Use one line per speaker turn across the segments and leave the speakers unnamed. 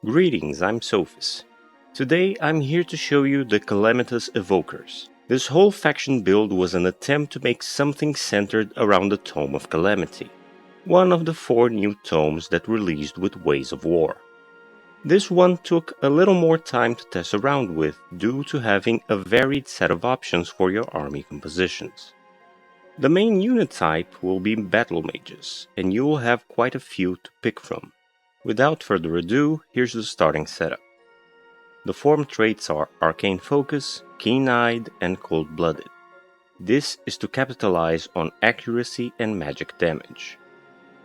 Greetings, I'm Sophis. Today I'm here to show you the Calamitous Evokers. This whole faction build was an attempt to make something centered around the Tome of Calamity, one of the 4 new tomes that released with Ways of War. This one took a little more time to test around with due to having a varied set of options for your army compositions. The main unit type will be Battle Mages, and you will have quite a few to pick from. Without further ado, here's the starting setup. The form traits are Arcane Focus, Keen-Eyed, and Cold-Blooded. This is to capitalize on accuracy and magic damage.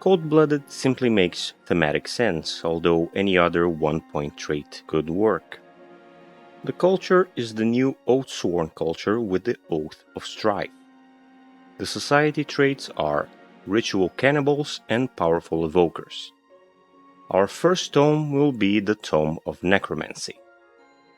Cold-Blooded simply makes thematic sense, although any other 1-point trait could work. The culture is the new Oathsworn culture with the Oath of Strife. The society traits are Ritual Cannibals and Powerful Evokers. Our first tome will be the Tome of Necromancy.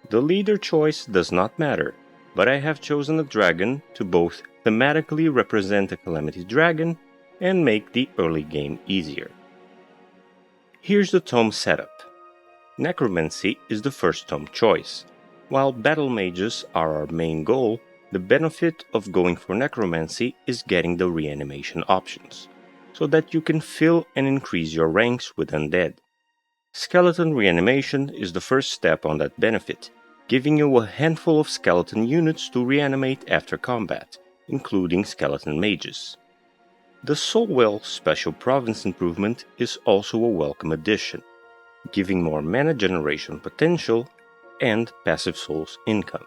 The leader choice does not matter, but I have chosen a dragon to both thematically represent a Calamity dragon and make the early game easier. Here's the tome setup. Necromancy is the first tome choice. While Battle Mages are our main goal, the benefit of going for Necromancy is getting the reanimation options, so that you can fill and increase your ranks with undead. Skeleton reanimation is the first step on that benefit, giving you a handful of skeleton units to reanimate after combat, including skeleton mages. The Soulwell special province improvement is also a welcome addition, giving more mana generation potential and passive souls income.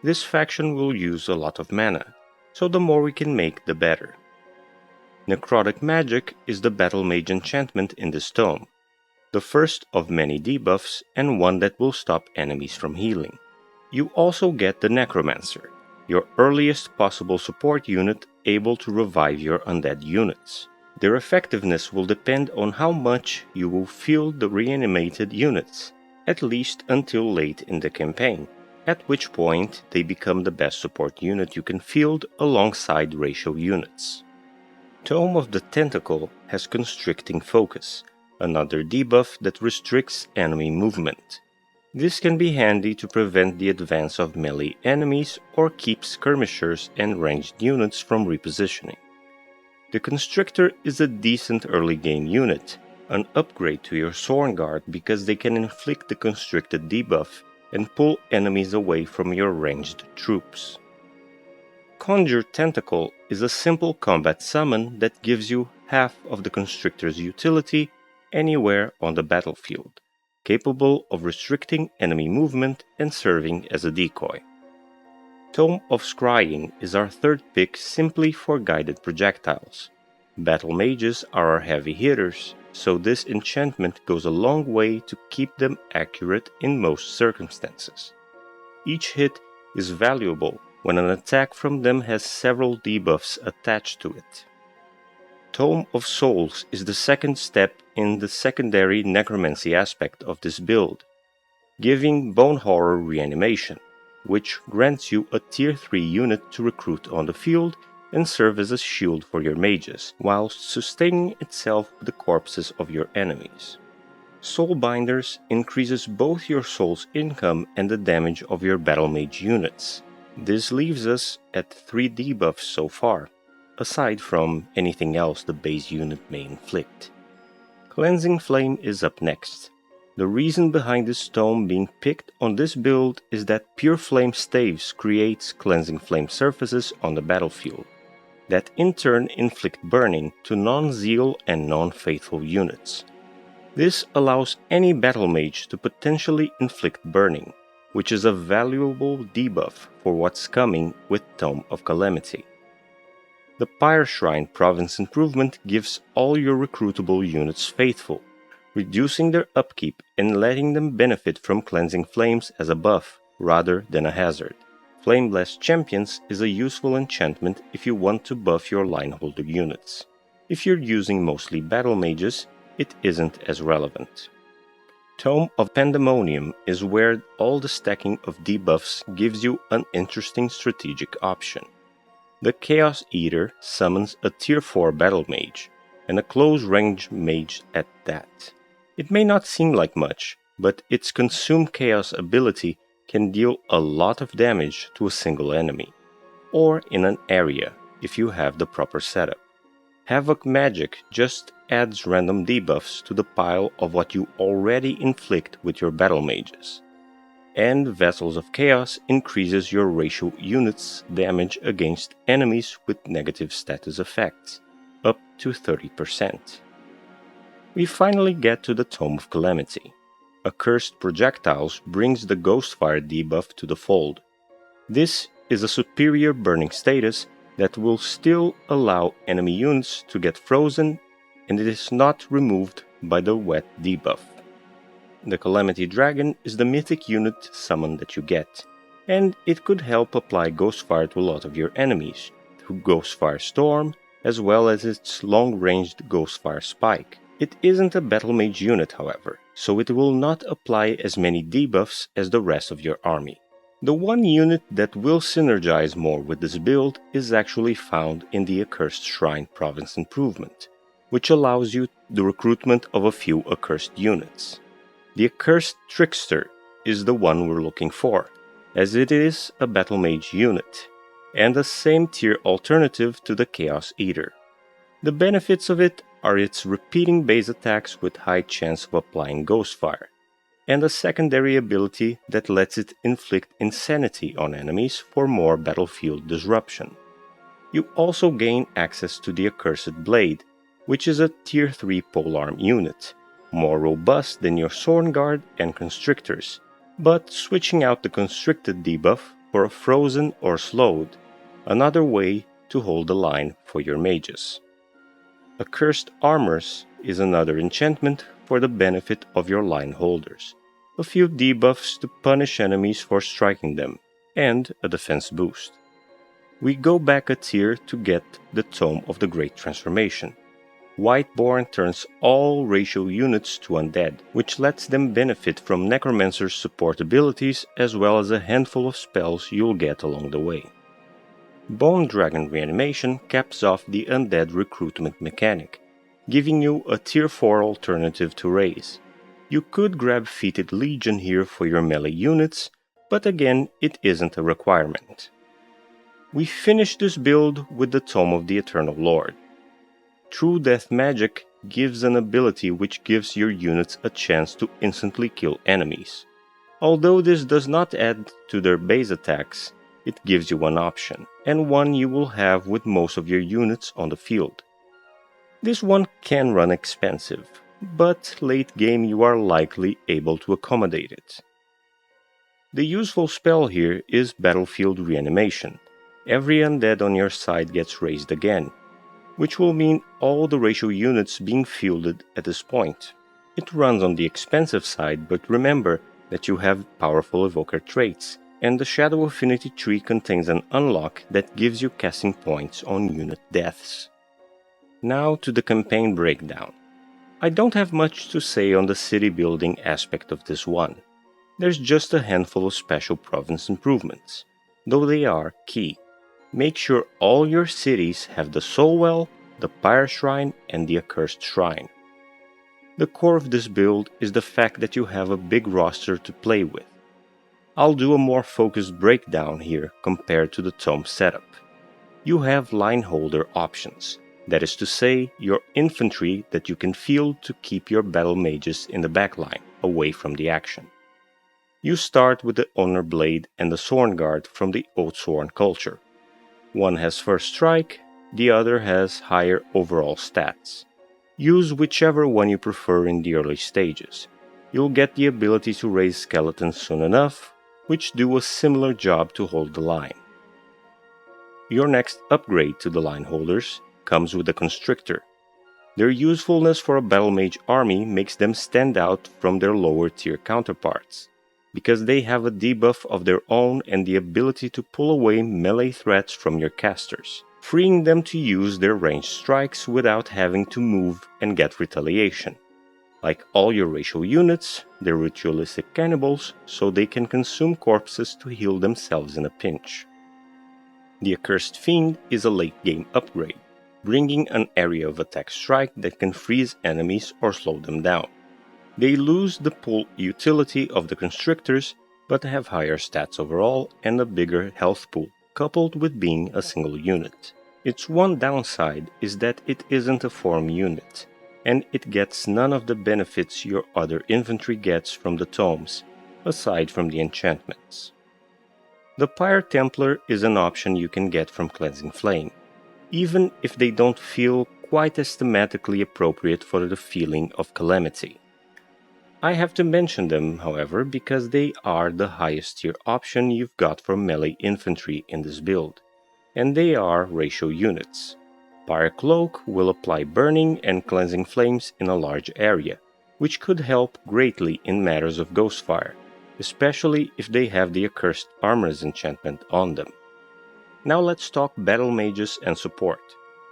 This faction will use a lot of mana, so the more we can make the better. Necrotic Magic is the Battle Mage enchantment in this tome, the first of many debuffs and one that will stop enemies from healing. You also get the Necromancer, your earliest possible support unit able to revive your undead units. Their effectiveness will depend on how much you will field the reanimated units, at least until late in the campaign, at which point they become the best support unit you can field alongside ratio units. Tome of the Tentacle has Constricting Focus, another debuff that restricts enemy movement. This can be handy to prevent the advance of melee enemies or keep skirmishers and ranged units from repositioning. The Constrictor is a decent early game unit, an upgrade to your Sornguard because they can inflict the Constricted debuff and pull enemies away from your ranged troops. Conjure Tentacle is a simple combat summon that gives you half of the Constrictor's utility anywhere on the battlefield, capable of restricting enemy movement and serving as a decoy. Tome of Scrying is our third pick simply for guided projectiles. Battle Mages are our heavy hitters, so this enchantment goes a long way to keep them accurate in most circumstances. Each hit is valuable when an attack from them has several debuffs attached to it. Tome of Souls is the second step in the secondary necromancy aspect of this build, giving Bone Horror reanimation, which grants you a tier 3 unit to recruit on the field and serve as a shield for your mages, while sustaining itself with the corpses of your enemies. Soulbinders increases both your soul's income and the damage of your battle mage units. This leaves us at 3 debuffs so far, aside from anything else the base unit may inflict. Cleansing Flame is up next. The reason behind this tome being picked on this build is that Pure Flame Staves creates Cleansing Flame surfaces on the battlefield, that in turn inflict burning to non-zeal and non-faithful units. This allows any battle mage to potentially inflict burning, which is a valuable debuff for what's coming with Tome of Calamity. The Pyre Shrine province improvement gives all your recruitable units faithful, reducing their upkeep and letting them benefit from Cleansing Flames as a buff rather than a hazard. Flame Blast Champions is a useful enchantment if you want to buff your lineholder units. If you're using mostly battle mages, it isn't as relevant. Tome of Pandemonium is where all the stacking of debuffs gives you an interesting strategic option. The Chaos Eater summons a tier 4 battle mage, and a close range mage at that. It may not seem like much, but its Consume Chaos ability can deal a lot of damage to a single enemy, or in an area if you have the proper setup. Havoc Magic just adds random debuffs to the pile of what you already inflict with your battle mages. And Vessels of Chaos increases your ratio units damage against enemies with negative status effects, up to 30%. We finally get to the Tome of Calamity. Accursed Projectiles brings the Ghostfire debuff to the fold. This is a superior burning status that will still allow enemy units to get frozen, and it is not removed by the wet debuff. The Calamity Dragon is the mythic unit summon that you get, and it could help apply Ghostfire to a lot of your enemies, through Ghostfire Storm, as well as its long-ranged Ghostfire Spike. It isn't a Battle Mage unit, however, so it will not apply as many debuffs as the rest of your army. The one unit that will synergize more with this build is actually found in the Accursed Shrine Province Improvement, which allows you the recruitment of a few Accursed units. The Accursed Trickster is the one we're looking for, as it is a Battle Mage unit, and a same tier alternative to the Chaos Eater. The benefits of it are its repeating base attacks with high chance of applying Ghostfire, and a secondary ability that lets it inflict insanity on enemies for more battlefield disruption. You also gain access to the Accursed Blade, which is a Tier 3 polearm unit, more robust than your Thornguard and Constrictors, but switching out the Constricted debuff for a Frozen or Slowed, another way to hold the line for your mages. Accursed Armors is another enchantment for the benefit of your line holders, a few debuffs to punish enemies for striking them, and a defense boost. We go back a tier to get the Tome of the Great Transformation. Whiteborn turns all ratio units to undead, which lets them benefit from Necromancer's support abilities as well as a handful of spells you'll get along the way. Bone Dragon Reanimation caps off the undead recruitment mechanic, giving you a tier 4 alternative to raise. You could grab Fetid Legion here for your melee units, but again it isn't a requirement. We finish this build with the Tome of the Eternal Lord. True Death Magic gives an ability which gives your units a chance to instantly kill enemies. Although this does not add to their base attacks, it gives you one option, and one you will have with most of your units on the field. This one can run expensive, but late game you are likely able to accommodate it. The useful spell here is Battlefield Reanimation. Every undead on your side gets raised again, which will mean all the ratio units being fielded at this point. It runs on the expensive side, but remember that you have powerful evoker traits, and the Shadow Affinity tree contains an unlock that gives you casting points on unit deaths. Now to the campaign breakdown. I don't have much to say on the city building aspect of this one. There's just a handful of special province improvements, though they are key. Make sure all your cities have the Soul Well, the Pyre Shrine, and the Accursed Shrine. The core of this build is the fact that you have a big roster to play with. I'll do a more focused breakdown here compared to the Tome setup. You have line holder options, that is to say, your infantry that you can field to keep your battle mages in the backline, away from the action. You start with the Honor Blade and the Thornguard from the Oathsworn culture. One has first strike, the other has higher overall stats. Use whichever one you prefer in the early stages. You'll get the ability to raise skeletons soon enough, which do a similar job to hold the line. Your next upgrade to the line holders comes with the Constrictor. Their usefulness for a battle mage army makes them stand out from their lower tier counterparts, because they have a debuff of their own and the ability to pull away melee threats from your casters, freeing them to use their ranged strikes without having to move and get retaliation. Like all your ratio units, they're ritualistic cannibals, so they can consume corpses to heal themselves in a pinch. The Accursed Fiend is a late game upgrade, bringing an area of attack strike that can freeze enemies or slow them down. They lose the pull utility of the constrictors, but have higher stats overall and a bigger health pool, coupled with being a single unit. Its one downside is that it isn't a form unit, and it gets none of the benefits your other infantry gets from the tomes, aside from the enchantments. The Pyre Templar is an option you can get from Cleansing Flame, even if they don't feel quite as thematically appropriate for the feeling of Calamity. I have to mention them, however, because they are the highest tier option you've got for melee infantry in this build, and they are ratio units. Pyre Cloak will apply burning and cleansing flames in a large area, which could help greatly in matters of Ghostfire, especially if they have the Accursed Armor's enchantment on them. Now let's talk battle mages and support.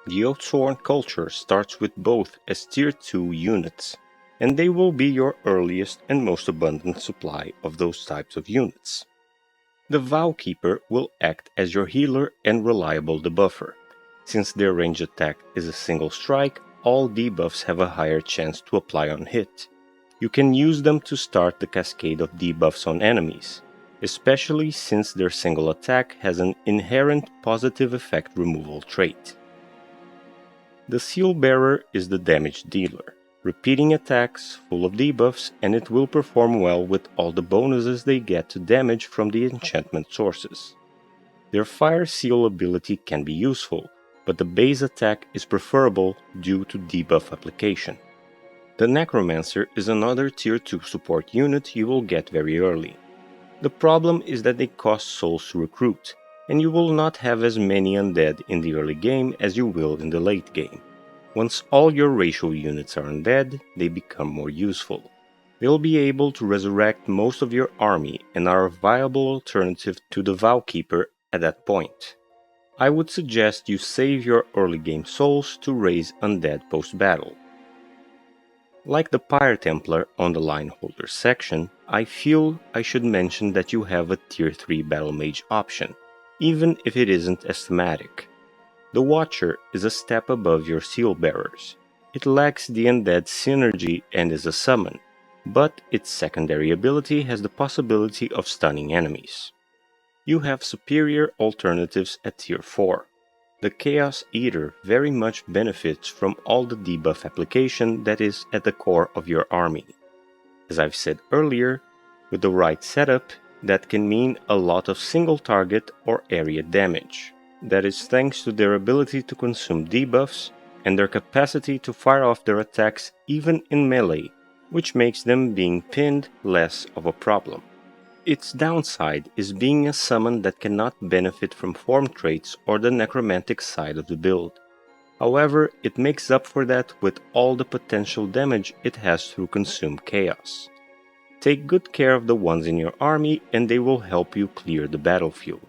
The Oathsworn culture starts with both as tier 2 units, and they will be your earliest and most abundant supply of those types of units. The Vowkeeper will act as your healer and reliable debuffer. Since their ranged attack is a single strike, all debuffs have a higher chance to apply on hit. You can use them to start the cascade of debuffs on enemies, especially since their single attack has an inherent positive effect removal trait. The Seal Bearer is the damage dealer, repeating attacks full of debuffs, and it will perform well with all the bonuses they get to damage from the enchantment sources. Their Fire Seal ability can be useful, but the base attack is preferable due to debuff application. The Necromancer is another tier 2 support unit you will get very early. The problem is that they cost souls to recruit, and you will not have as many undead in the early game as you will in the late game. Once all your ratio units are undead, they become more useful. They'll be able to resurrect most of your army and are a viable alternative to the Vowkeeper at that point. I would suggest you save your early game souls to raise undead post-battle. Like the Pyre Templar on the Line Holder section, I feel I should mention that you have a tier 3 Battle Mage option, even if it isn't as thematic. The Watcher is a step above your Seal Bearers. It lacks the undead synergy and is a summon, but its secondary ability has the possibility of stunning enemies. You have superior alternatives at tier 4. The Chaos Eater very much benefits from all the debuff application that is at the core of your army. As I've said earlier, with the right setup, that can mean a lot of single target or area damage. That is thanks to their ability to consume debuffs and their capacity to fire off their attacks even in melee, which makes them being pinned less of a problem. Its downside is being a summon that cannot benefit from form traits or the necromantic side of the build. However, it makes up for that with all the potential damage it has through Consume Chaos. Take good care of the ones in your army and they will help you clear the battlefield.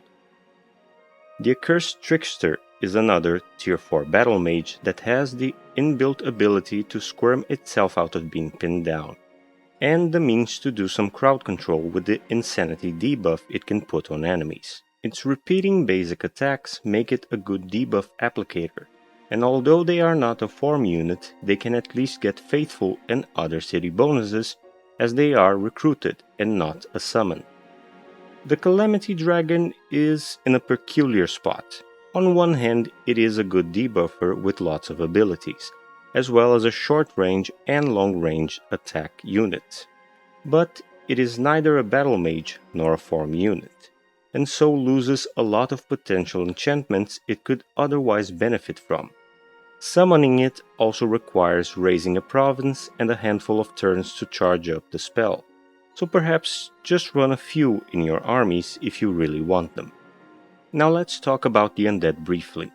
The Accursed Trickster is another tier 4 battle mage that has the inbuilt ability to squirm itself out of being pinned down, and the means to do some crowd control with the Insanity debuff it can put on enemies. Its repeating basic attacks make it a good debuff applicator, and although they are not a form unit, they can at least get Faithful and other city bonuses as they are recruited and not a summon. The Calamity Dragon is in a peculiar spot. On one hand, it is a good debuffer with lots of abilities, as well as a short-range and long-range attack unit. But it is neither a battle mage nor a form unit, and so loses a lot of potential enchantments it could otherwise benefit from. Summoning it also requires raising a province and a handful of turns to charge up the spell, so perhaps just run a few in your armies if you really want them. Now let's talk about the undead briefly.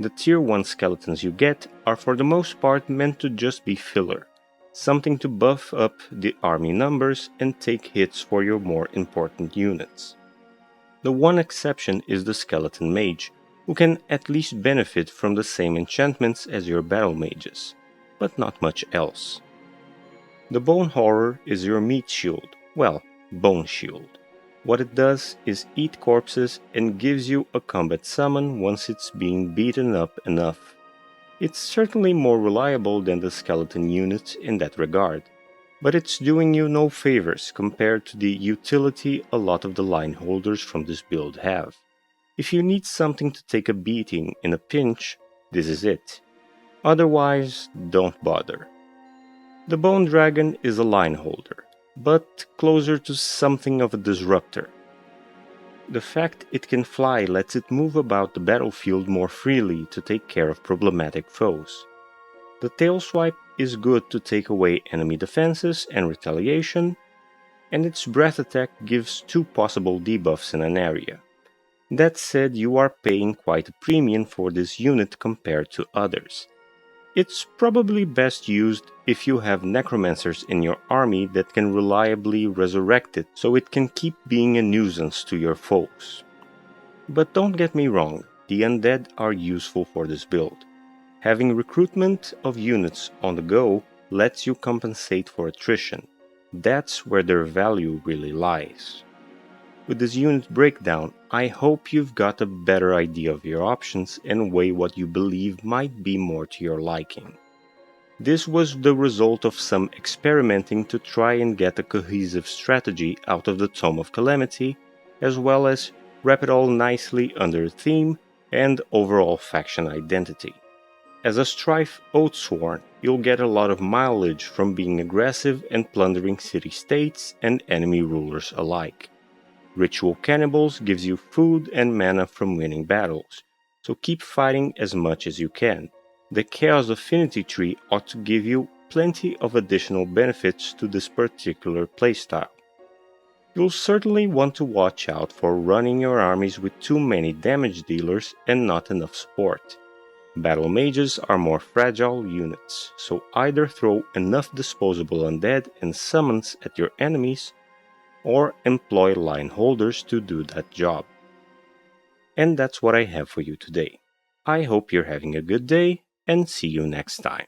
The tier 1 skeletons you get are for the most part meant to just be filler, something to buff up the army numbers and take hits for your more important units. The one exception is the Skeleton Mage, who can at least benefit from the same enchantments as your battle mages, but not much else. The Bone Horror is your meat shield, well, bone shield. What it does is eat corpses and gives you a combat summon once it's being beaten up enough. It's certainly more reliable than the skeleton units in that regard. but it's doing you no favors compared to the utility a lot of the line holders from this build have. If you need something to take a beating in a pinch, this is it. Otherwise, don't bother. The Bone Dragon is a line holder, but closer to something of a disruptor. The fact it can fly lets it move about the battlefield more freely to take care of problematic foes. The tail swipe is good to take away enemy defenses and retaliation, and its breath attack gives 2 possible debuffs in an area. That said, you are paying quite a premium for this unit compared to others. It's probably best used if you have necromancers in your army that can reliably resurrect it so it can keep being a nuisance to your foes. But don't get me wrong, the undead are useful for this build. Having recruitment of units on the go lets you compensate for attrition. That's where their value really lies. With this unit breakdown, I hope you've got a better idea of your options and weigh what you believe might be more to your liking. This was the result of some experimenting to try and get a cohesive strategy out of the Tome of Calamity, as well as wrap it all nicely under a theme and overall faction identity. As a Strife Oathsworn, you'll get a lot of mileage from being aggressive and plundering city-states and enemy rulers alike. Ritual Cannibals gives you food and mana from winning battles, so keep fighting as much as you can. The Chaos Affinity tree ought to give you plenty of additional benefits to this particular playstyle. You'll certainly want to watch out for running your armies with too many damage dealers and not enough support. Battle mages are more fragile units, so either throw enough disposable undead and summons at your enemies, or employ line holders to do that job. And that's what I have for you today. I hope you're having a good day, and see you next time.